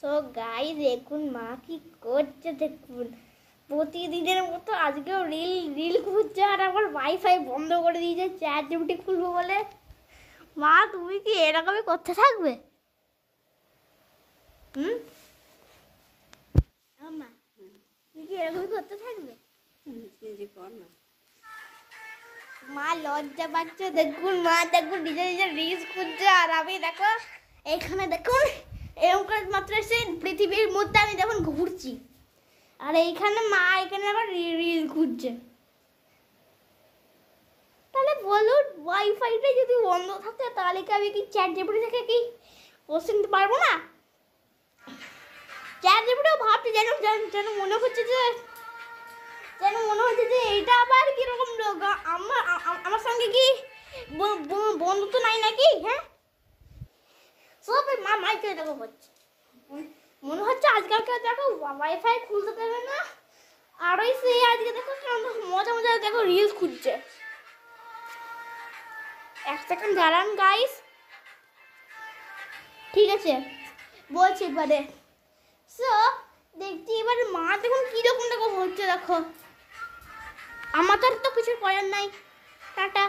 So guys দেখুন মা কি করছে দেখুন, প্রতিদিনের মতো আজকেও রিল খুঁজছে আর আমার ওয়াইফাই বন্ধ করে দিয়েছে চ্যাট জিপিটি খুলবো বলে। মা তুমি কি এরকমই করতে থাকবে? মা তুমি কি এরকমই করতে থাকবে? মা লজ্জা পাচ্ছে দেখুন, মা দেখুন নিজে নিজে রিলস খুঁজছে আর আমি দেখো এখানে দেখুন এরকম করে মাত্র এসে পৃথিবীর মধ্যে আমি দেখুন ঘুরছি আর এইখানে মা এখানে আবার রিল খুঁজছে। তাহলে বলুন ওয়াইফাইটা যদি বন্ধ থাকে তাহলে কি আমি কি চ্যাট জিপিটি থেকে কি কোশ্চেন দিতে পারবো না? চ্যাট জিপিটিও ভাবছে যেন যেন মনে হচ্ছে যে এইটা আবার কিরকম লোক আমার সঙ্গে কি বন্ধুত্ব নাই নাকি? হ্যাঁ সব মা মাইকে দেখো হচ্ছে, মনে হচ্ছে আজকালকে দেখো ওয়াইফাই খুলতে দেবে না আর ওই সে আজকে দেখো মজা মজা দেখো রিলস খুঁজছে। এক সেকেন্ড দাঁড়ান গাইস, ঠিক আছে বলছি এবারে। সো দেখছি এবারে মা দেখুন কিরকম দেখো হচ্ছে, দেখো আমার তো কিছু করার নাই। টাটা।